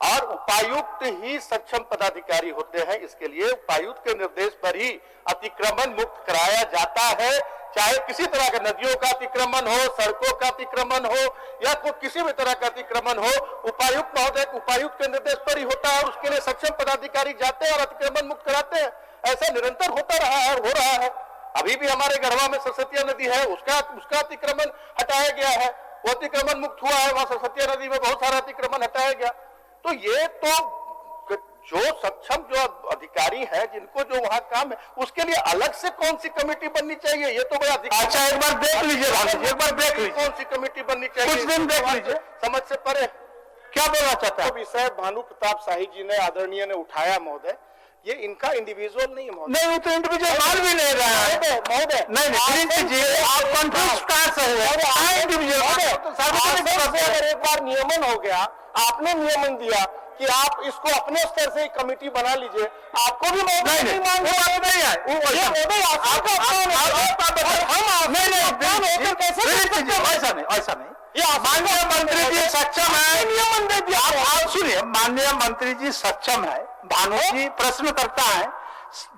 और उपायुक्त ही सक्षम पदाधिकारी होते हैं। इसके लिए उपायुक्त के निर्देश पर ही अतिक्रमण मुक्त कराया जाता है, चाहे किसी तरह का नदियों का अतिक्रमण हो, सड़कों का अतिक्रमण हो या कोई किसी भी तरह का अतिक्रमण हो, उपायुक्त महोदय उपायुक्त के निर्देश पर ही होता है और उसके लिए सक्षम पदाधिकारी जाते हैं और अतिक्रमण मुक्त कराते हैं। ऐसा निरंतर होता रहा है और हो रहा है। अभी भी हमारे गढ़वा में सरस्वती नदी है, उसका अतिक्रमण हटाया गया है, वो अतिक्रमण मुक्त हुआ है। वहां सरस्वती नदी में बहुत सारा अतिक्रमण हटाया गया। तो ये तो जो सक्षम जो अधिकारी है, जिनको जो वहां काम है, उसके लिए अलग से कौन सी कमेटी बननी चाहिए? ये तो बड़ा अच्छा, एक बार देख लीजिए भानु जी, एक बार देख लीजिए कौन सी कमेटी बननी चाहिए, कुछ दिन देख लीजिए, समझ से परे। क्या बोलना चाहता है? विषय भानु प्रताप शाही जी ने आदरणीय ने उठाया महोदय, ये इनका इंडिविजुअल नहीं है महोदय। नहीं, वो तो इंडिविजुअल माल भी ले रहा है महोदय। नहीं, आप कंफ्यूज कहां से हुए? इंडिविजुअल तो अगर एक बार नियमन हो गया, आपने नियमन दिया कि आप इसको अपने स्तर से कमेटी बना लीजिए, आपको भी नहीं है, ऐसा नहीं। माननीय मंत्री जी सक्षम है, नियमन दे दिया। आप सुनिए, माननीय मंत्री जी सक्षम है, भानु जी प्रश्न करता है,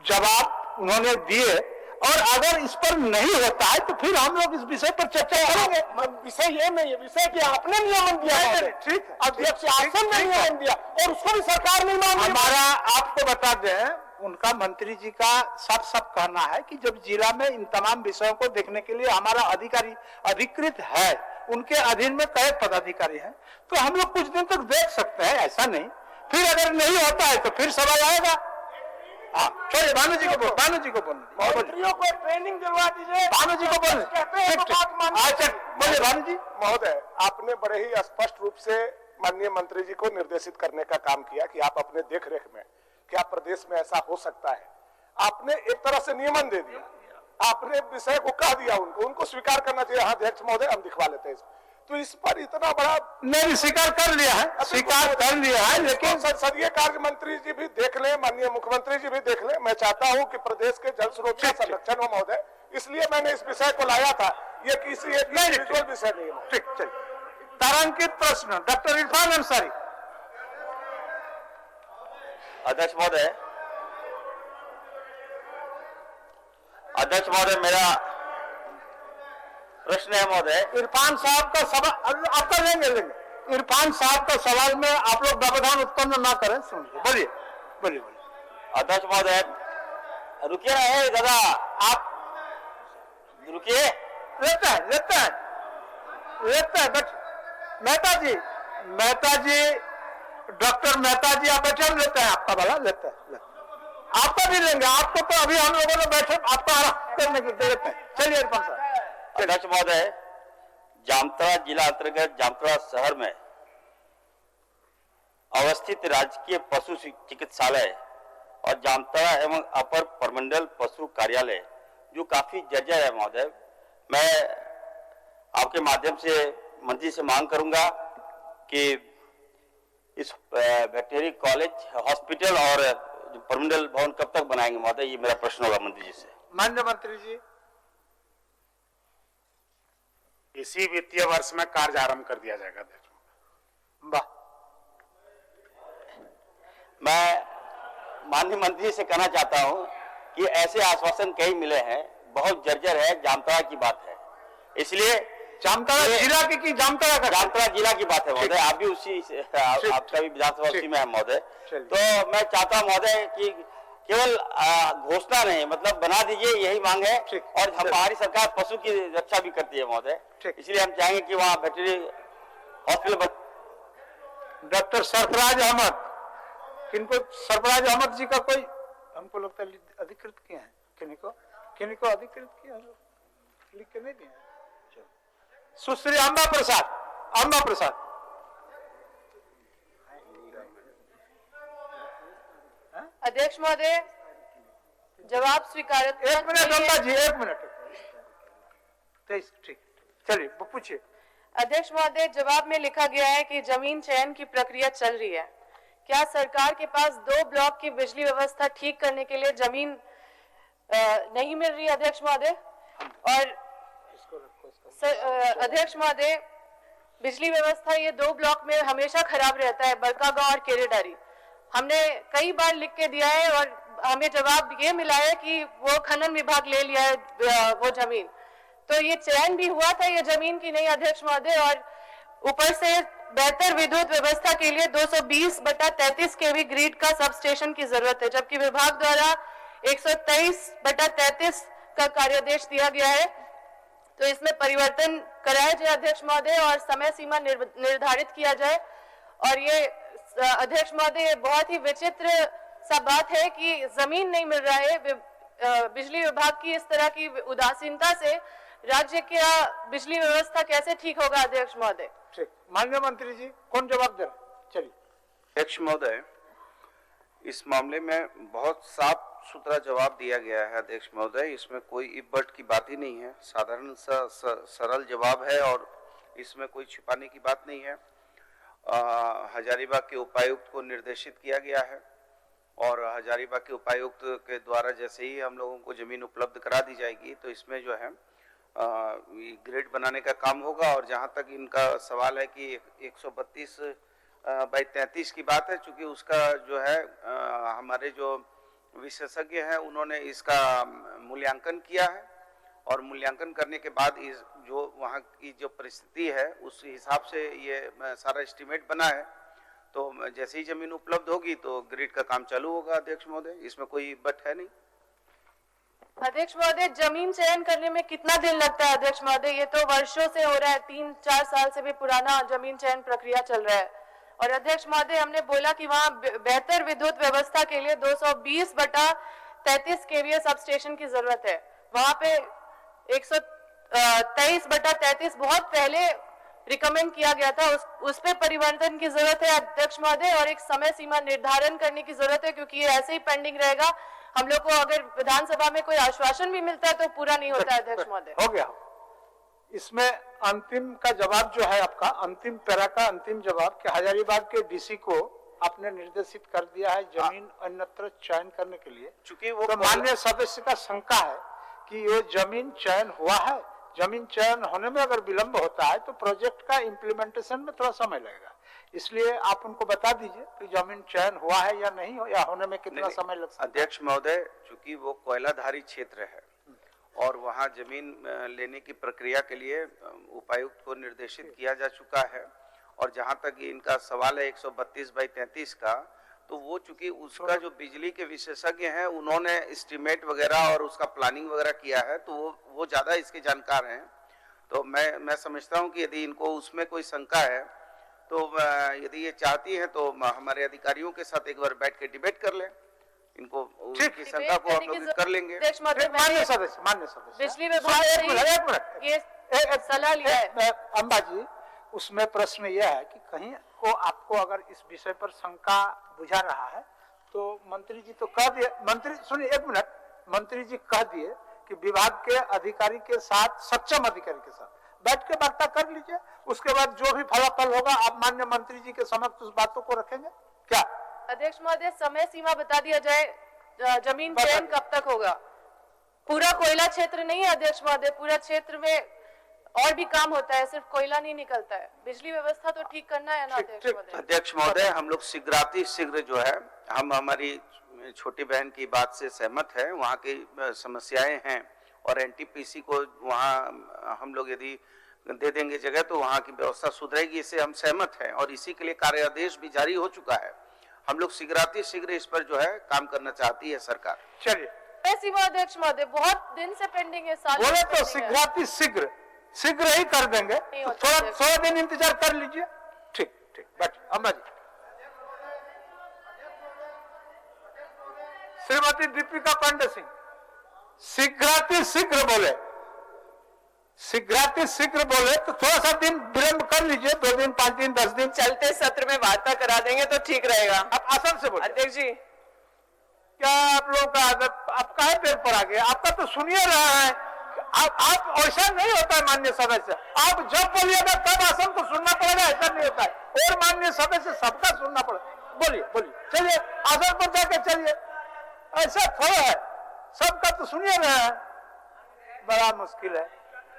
जवाब उन्होंने दिए, और अगर इस पर नहीं होता है तो फिर हम लोग इस विषय पर चर्चा करेंगे। विषय ये नहीं है, विषय कि आपने नियमन दिया है, ठीक है, अध्यक्ष आसन ने नियमन दिया और उसको भी सरकार नहीं मान। हमारा आपको बता दें, उनका मंत्री जी का साफ कहना है कि जब जिला में इन तमाम विषयों को देखने के लिए हमारा अधिकारी अधिकृत है, उनके अधीन में कई पदाधिकारी हैं, तो हम लोग कुछ दिन तक देख सकते हैं, ऐसा नहीं। फिर अगर नहीं होता है तो फिर सवाल आएगा। हाँ छोड़िए, भानु जी को बोल, भानु जी को बोल, मंत्रियों को ट्रेनिंग दिलवा दीजिए। भानु जी को बोल, कहते हैं तो बात मानिए। अच्छा बोलिए भानु जी। महोदय, आपने बड़े ही स्पष्ट रूप से माननीय मंत्री जी को निर्देशित करने का काम किया कि आप अपने देखरेख में, क्या प्रदेश में ऐसा हो सकता है, आपने एक तरह से नियमन दे दिया, आपने विषय को कह दिया, उनको स्वीकार करना चाहिए। हाँ अध्यक्ष महोदय, हम दिखवा लेते हैं तो इस पर इतना बड़ा नहीं, स्वीकार कर लिया है, स्वीकार कर लिया है, लेकिन संसदीय कार्य मंत्री जी भी देख लें, माननीय मुख्यमंत्री जी भी देख लें। मैं चाहता हूं कि प्रदेश के जल स्रोत का संरक्षण हो महोदय, इसलिए मैंने इस विषय को लाया था। ये किसी एक इंडिविजुअल विषय नहीं है। ठीक, चलिए। तारांकित प्रश्न डॉक्टर इरफान अंसारी। अध्यक्ष महोदय, मेरा प्रश्न है महोदय। इरफान साहब का सवाल आपका लेंगे। इरफान साहब का सवाल में आप लोग व्यवधान उत्पन्न ना करें, सुनिए, बोलिए बोलिए बोलिए। अध्यक्ष महोदय, रुकिए ना दादा, आप रुकिए। लेता है बट मेहता जी डॉक्टर मेहता जी आप बैठे, लेते हैं आपका वाला, लेते हैं आपका भी लेंगे। आपको तो अभी हम लोगों ने बैठे, आपको आराम करने के देते हैं। चलिए इरफान साहब। अध्यक्ष महोदय, जामताड़ा जिला अंतर्गत जामताड़ा शहर में अवस्थित राजकीय पशु चिकित्सालय और जामताड़ा एवं अपर प्रमंडल पशु कार्यालय जो काफी जर्जर है महोदय, मैं आपके माध्यम से मंत्री से मांग करूंगा कि इस वेटनरी कॉलेज, हॉस्पिटल और जो प्रमंडल भवन कब तक बनाएंगे महोदय, ये मेरा प्रश्न होगा मंत्री जी से। माननीय मंत्री जी, इसी वित्तीय वर्ष में कार्य आरंभ कर दिया जाएगा। वाह। मैं माननीय मंत्री से कहना चाहता हूं कि ऐसे आश्वासन कई मिले हैं, बहुत जर्जर है, जामताड़ा की बात है, इसलिए जामताड़ा जिला की जामताड़ा जिला की बात है महोदय। आप भी उसी, आपका भी विधानसभा उसी में है महोदय। तो मैं चाहता हूं महोदय कि केवल घोषणा नहीं, मतलब बना दीजिए, यही मांग है। और हमारी सरकार पशु की रक्षा भी करती है महोदय, इसलिए हम चाहेंगे कि वहाँ veterinary hospital. Doctor Sarfaraz Ahmad, किनको सरफराज अहमद जी का कोई हमको लगता है अधिकृत किए हैं, किनको अधिकृत किया है, लिख के नहीं दिया। सुश्री अम्बा प्रसाद। अध्यक्ष महोदय, जवाब स्वीकार। एक मिनट अम्बा जी, एक मिनट। ठीक, चलिए पूछिए। अध्यक्ष महोदय, जवाब में लिखा गया है कि जमीन चयन की प्रक्रिया चल रही है। क्या सरकार के पास 2 ब्लॉक की बिजली व्यवस्था ठीक करने के लिए जमीन नहीं मिल रही है अध्यक्ष महोदय? और अध्यक्ष महोदय, बिजली व्यवस्था ये 2 ब्लॉक में हमेशा खराब रहता है, बड़कागांव और केरेडारी। हमने कई बार लिख के दिया है और हमें जवाब ये मिला है कि वो खनन विभाग ले लिया है वो जमीन। तो ये चयन भी हुआ था ये जमीन की नहीं अध्यक्ष महोदय, और ऊपर से बेहतर विद्युत व्यवस्था के लिए 220/33 केवी ग्रिड का सब स्टेशन की जरूरत है, जबकि विभाग द्वारा 123/33 का कार्यादेश दिया गया है। तो इसमें परिवर्तन कराया जाए अध्यक्ष महोदय और समय सीमा निर्धारित किया जाए। और ये अध्यक्ष महोदय, ये बहुत ही विचित्र सा बात है कि जमीन नहीं मिल रहा है। बिजली विभाग की इस तरह की उदासीनता से राज्य की बिजली व्यवस्था कैसे ठीक होगा अध्यक्ष महोदय? ठीक, माननीय मंत्री जी कौन जवाब दे? चलिए। अध्यक्ष महोदय, इस मामले में बहुत साफ सुथरा जवाब दिया गया है अध्यक्ष महोदय, इसमें कोई इब्बट की बात ही नहीं है, साधारण सा सरल जवाब है और इसमें कोई छिपाने की बात नहीं है। हजारीबाग के उपायुक्त को निर्देशित किया गया है और हजारीबाग के उपायुक्त के द्वारा जैसे ही हम लोगों को जमीन उपलब्ध करा दी जाएगी तो इसमें जो है ग्रिड बनाने का काम होगा। और जहां तक इनका सवाल है कि 132/33 की बात है, चूंकि उसका जो है हमारे जो विशेषज्ञ हैं उन्होंने इसका मूल्यांकन किया है और मूल्यांकन करने के बाद इस जो वहाँ की जो परिस्थिति है उस हिसाब से ये सारा एस्टीमेट बना है। तो जैसे ही जमीन उपलब्ध होगी तो ग्रिड का काम चालू होगा अध्यक्ष महोदय, इसमें कोई बट है नहीं। अध्यक्ष महोदय, जमीन चयन करने में कितना दिन लगता है अध्यक्ष महोदय? ये तो वर्षों से हो रहा है, 3-4 साल से भी पुराना जमीन चयन प्रक्रिया चल रहा है और अध्यक्ष महोदय हमने बोला कि वहाँ बेहतर विद्युत व्यवस्था के लिए 220/33 kVA सब स्टेशन की जरूरत है। वहाँ पे 123/33 बहुत पहले रिकमेंड किया गया था, उस पे परिवर्तन की जरूरत है अध्यक्ष महोदय, और एक समय सीमा निर्धारण करने की जरूरत है, क्योंकि ये ऐसे ही पेंडिंग रहेगा। हम लोग को अगर विधानसभा में कोई आश्वासन भी मिलता है तो पूरा नहीं होता है अध्यक्ष महोदय। हो गया। इसमें अंतिम का जवाब जो है आपका, अंतिम पैरा का अंतिम जवाब कि हजारीबाग के डीसी को आपने निर्देशित कर दिया है जमीन अन्यत्र चयन करने के लिए, चूंकि वो तो माननीय सदस्य का शंका है कि ये जमीन चयन हुआ है, जमीन चयन होने में अगर विलंब होता है तो प्रोजेक्ट का इम्प्लीमेंटेशन में थोड़ा समय लगेगा, इसलिए आप उनको बता दीजिए कि जमीन चयन हुआ है या नहीं हो, या होने में कितना समय लग सकता है। अध्यक्ष महोदय, चूंकि वो कोयलाधारी क्षेत्र है और वहाँ जमीन लेने की प्रक्रिया के लिए उपायुक्त को निर्देशित किया जा चुका है, और जहाँ तक इनका सवाल है 132/33 का, तो वो चूंकि उसका जो बिजली के विशेषज्ञ हैं उन्होंने एस्टीमेट वगैरह और उसका प्लानिंग वगैरह किया है, तो वो ज्यादा इसके जानकार हैं। तो मैं समझता हूँ कि यदि इनको उसमें कोई शंका है तो यदि ये चाहती है तो हमारे अधिकारियों के साथ एक बार बैठ के डिबेट कर लें, इनको उसकी शंका को हम लोग कर लेंगे। मान्य सदस्य बिजली विभाग से ये सलाह लिया है। अम्बा जी, उसमें प्रश्न यह है कि कहीं को आपको अगर इस विषय पर शंका बुझा रहा है तो मंत्री जी तो कह दिए, मंत्री सुनिए एक मिनट, मंत्री जी कह दिए कि विभाग के अधिकारी के साथ, सक्षम अधिकारी के साथ बैठ के वार्ता कर लीजिए, उसके बाद जो भी फलाफल होगा आप माननीय मंत्री जी के समक्ष उस बातों को रखेंगे क्या? अध्यक्ष महोदय, समय सीमा बता दिया जाए, जमीन चयन कब तक होगा? पूरा कोयला क्षेत्र नहीं है अध्यक्ष महोदय, पूरा क्षेत्र में और भी काम होता है, सिर्फ कोयला नहीं निकलता है। बिजली व्यवस्था तो ठीक करना है ना अध्यक्ष महोदय। अध्यक्ष महोदय, हम लोग शीघ्र जो है, हम हमारी छोटी बहन की बात से सहमत है, वहाँ की समस्याएं हैं और एनटीपीसी को वहाँ हम लोग यदि दे देंगे जगह तो वहाँ की व्यवस्था सुधरेगी, इससे हम सहमत हैं और इसी के लिए कार्यादेश भी जारी हो चुका है। हम लोग शीघ्र इस पर जो है काम करना चाहती है सरकार। चलिए सीमा अध्यक्ष महोदय, बहुत दिन से पेंडिंग है, साल बोले तो शीघ्र ही कर देंगे, तो थोड़ा दिन इंतजार कर लीजिए। ठीक बैठिए। अम्बा जी, श्रीमती दीपिका पांडे सिंह, शीघ्र बोले तो थोड़ा सा दिन विलंब कर लीजिए, 2 दिन 5 दिन 10 दिन। चलते सत्र में वार्ता करा देंगे तो ठीक रहेगा। आप आसन से बोलिए। अध्यक्ष जी, क्या आप लोगों का आदत, आप काहे पेड़ पर आ गए? आपका तो सुनिए रहा है, आप ऐसा नहीं होता है माननीय सदस्य, आप जब बोलिएगा तब आसन को सुनना पड़ेगा, ऐसा नहीं होता है। और माननीय सदस्य सबका सुनना पड़ेगा। बोलिए चलिए, आसन पर जाके चलिए, ऐसा थोड़ा है, सबका तो सुनिए रहा है, बड़ा मुश्किल है।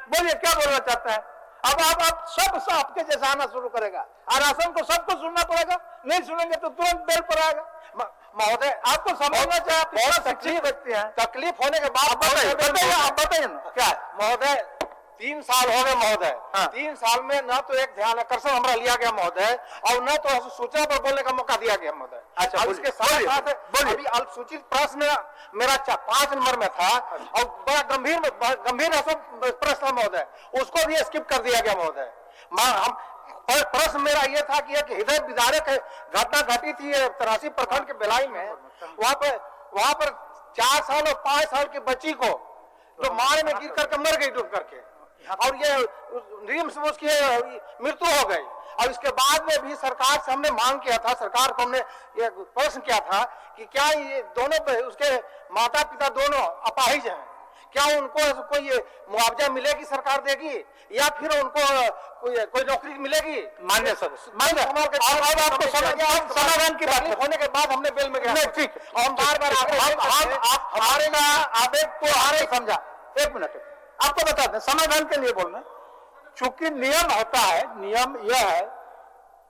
बोलिए क्या बोलना चाहता है? अब आप सब आपके जैसा आना शुरू करेगा और आसन को सबको सुनना पड़ेगा, नहीं सुनेंगे तो तुरंत बेल पर आएगा। महोदय, आपको समझना चाहिए, बहुत तकलीफ व्यक्ति है, तकलीफ होने के बाद बताइए ना क्या है? महोदय 3 साल हो गए महोदय, 3 साल में न तो एक ध्यान आकर्षण हमारा लिया गया महोदय, और न तो सूचना पर बोलने का मौका दिया गया महोदय। अच्छा, इसके साथ अभी अल्पसूचित प्रश्न मेरा 5 नंबर में था और बड़ा गंभीर प्रश्न महोदय, उसको भी स्किप कर दिया गया महोदय। हम प्रश्न मेरा ये था कि एक हृदय विदारक घटना घटी थी 83 प्रखंड के बेलाई में, वहां पर 4 साल और 5 साल की बच्ची को जो मारे में गिर करके मर गई डूब करके, और ये रिम्स में उसकी मृत्यु हो गई। और इसके बाद में भी सरकार से हमने मांग किया था, सरकार को हमने ये प्रश्न किया था कि क्या ये दोनों उसके माता पिता दोनों अपाहिज हैं, क्या उनको कोई मुआवजा मिलेगी, सरकार देगी, या फिर उनको कोई नौकरी मिलेगी? मान्य सदस्य, आपको समाधान की बात होने के बाद हमने बेल में गया। ठीक, हम बार हमारे ना आवेग को हारे समझा। एक मिनट आपको बता दें, समाधान के लिए बोलना, चूंकि नियम होता है, नियम यह है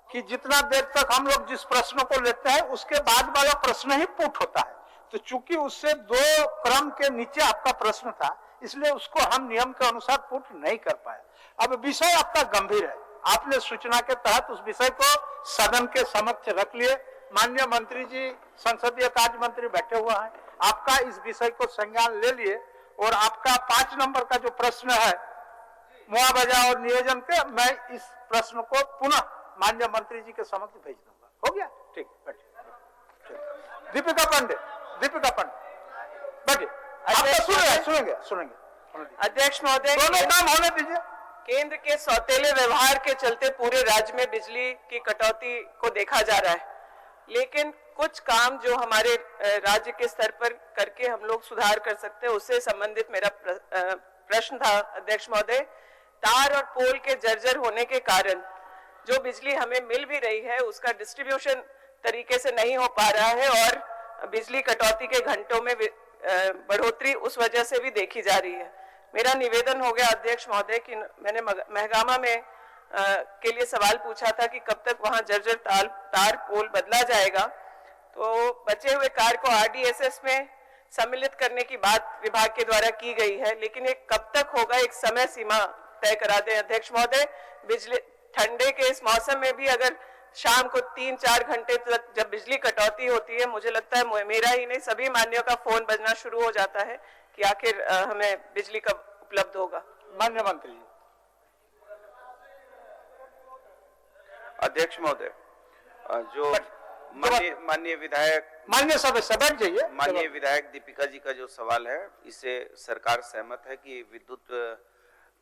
कि जितना देर तक हम लोग जिस प्रश्न को लेते हैं उसके बाद वाला प्रश्न ही पुट होता है, तो चूंकि उससे 2 क्रम के नीचे आपका प्रश्न था, इसलिए उसको हम नियम के अनुसार पुट नहीं कर पाए। अब विषय आपका गंभीर है, आपने सूचना के तहत उस विषय को सदन के समक्ष रख लिए, माननीय मंत्री जी संसदीय कार्य मंत्री बैठे हुए हैं, आपका इस विषय को संज्ञान ले लिए, और आपका 5 नंबर का जो प्रश्न है मुआवजा और नियोजन के, मैं इस प्रश्न को पुनः माननीय मंत्री जी के समक्ष भेज दूंगा। हो गया? ठीक, बैठिए। दीपिका पांडे बैठिए। आप तो सुनेंगे। अध्यक्ष महोदय, दोनों काम होने दीजिए। केंद्र के सौतेले व्यवहार के चलते पूरे राज्य में बिजली की कटौती को देखा जा रहा है, लेकिन कुछ काम जो हमारे राज्य के स्तर पर करके हम लोग सुधार कर सकते हैं, उससे संबंधित मेरा प्रश्न था। अध्यक्ष महोदय, तार और पोल के जर्जर होने के कारण जो बिजली हमें मिल भी रही है उसका डिस्ट्रीब्यूशन तरीके से नहीं हो पा रहा है और बिजली कटौती के घंटों में बढ़ोतरी उस वजह से भी देखी जा रही है। मेरा निवेदन हो गया अध्यक्ष महोदय कि मैंने महगामा में के लिए सवाल पूछा था कि कब तक वहां जर्जर तार पोल बदला जाएगा, तो बचे हुए कार्य को RDSS में सम्मिलित करने की बात विभाग के द्वारा की गई है, लेकिन ये कब तक होगा, एक समय सीमा तय करा दें अध्यक्ष महोदय। बिजली ठंडे के इस मौसम में भी अगर शाम को 3-4 घंटे तक जब बिजली कटौती होती है, मुझे लगता है मेरा ही नहीं सभी मान्यों का फोन बजना शुरू हो जाता है कि आखिर हमें बिजली कब उपलब्ध होगा। माननीय मंत्री जी। अध्यक्ष महोदय, जो माननीय विधायक माननीय सदस्य बैठ जाइए। माननीय विधायक दीपिका जी का जो सवाल है, इससे सरकार सहमत है कि विद्युत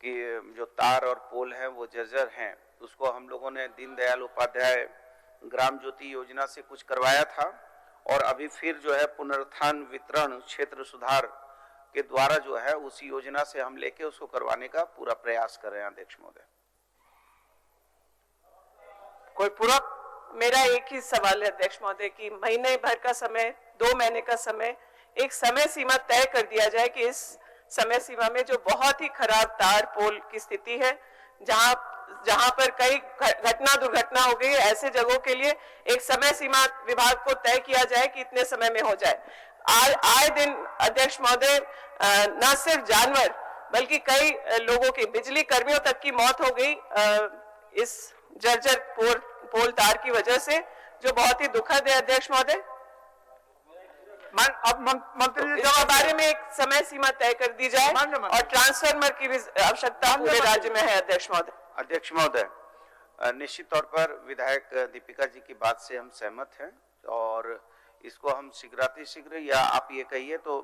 की जो तार और पोल है वो जर्जर हैं, उसको हम लोगों ने दीनदयाल उपाध्याय ग्राम ज्योति योजना से कुछ करवाया था और अभी फिर जो है पुनरुत्थान वितरण क्षेत्र सुधार के द्वारा जो है उसी योजना से हम लेके उसको करवाने का पूरा प्रयास कर रहे हैं अध्यक्ष महोदय। कोई पूरक? मेरा एक ही सवाल है अध्यक्ष महोदय कि महीने भर का समय, 2 महीने का समय, एक समय सीमा तय कर दिया जाए कि इस समय सीमा में जो बहुत ही खराब तार पोल की स्थिति है, जहां पर कई दुर्घटना हो गई, ऐसे जगहों के लिए एक समय सीमा विभाग को तय किया जाए कि इतने समय में हो जाए। आए दिन अध्यक्ष महोदय न सिर्फ जानवर बल्कि कई लोगों की, बिजली कर्मियों तक की मौत हो गई इस जर्जर पोल तार की वजह से, जो बहुत ही दुखद है अध्यक्ष महोदय। अब मंत्री जी इसके बारे में एक समय सीमा तय कर दी जाए और ट्रांसफार्मर की भी आवश्यकता पूरे राज्य में है अध्यक्ष महोदय। अध्यक्ष महोदय, निश्चित तौर पर विधायक दीपिका जी की बात से हम सहमत हैं और इसको हम शीघ्र या आप ये कहिए तो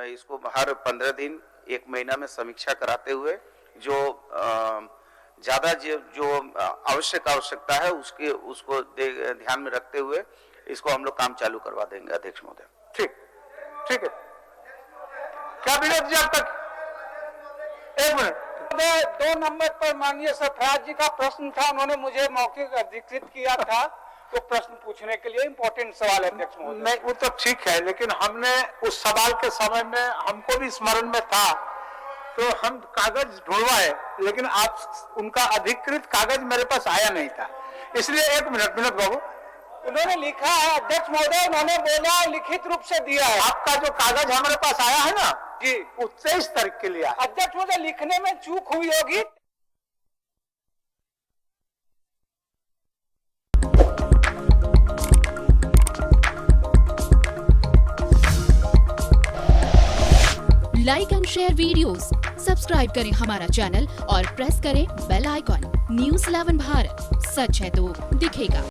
इसको हर 15 दिन 1 महीना में समीक्षा कराते हुए जो ज्यादा जो आवश्यकता है उसको ध्यान में रखते हुए इसको हम लोग काम चालू करवा देंगे अध्यक्ष महोदय। ठीक है। कैबिनेट जी अब तक 1 मिनट। 2 नंबर पर माननीय सरफराज जी का प्रश्न था, उन्होंने मुझे मौखिक अधिकृत किया था तो प्रश्न पूछने के लिए इम्पोर्टेंट सवाल है अध्यक्ष महोदय। नहीं, वो तो ठीक है, लेकिन हमने उस सवाल के समय में हमको भी स्मरण में था तो हम कागज ढूंढवाए, लेकिन आप उनका अधिकृत कागज मेरे पास आया नहीं था, इसलिए 1 मिनट बाबू। उन्होंने लिखा है अध्यक्ष महोदय, उन्होंने बोला लिखित रूप से दिया है। आपका जो कागज हमारे पास आया है ना जी, उससे इस तारीख के लिए अध्यक्ष महोदय लिखने में चूक हुई होगी। Like and share videos, subscribe करें हमारा चैनल और प्रेस करें बेल आइकॉन। News 11 भारत, सच है तो दिखेगा।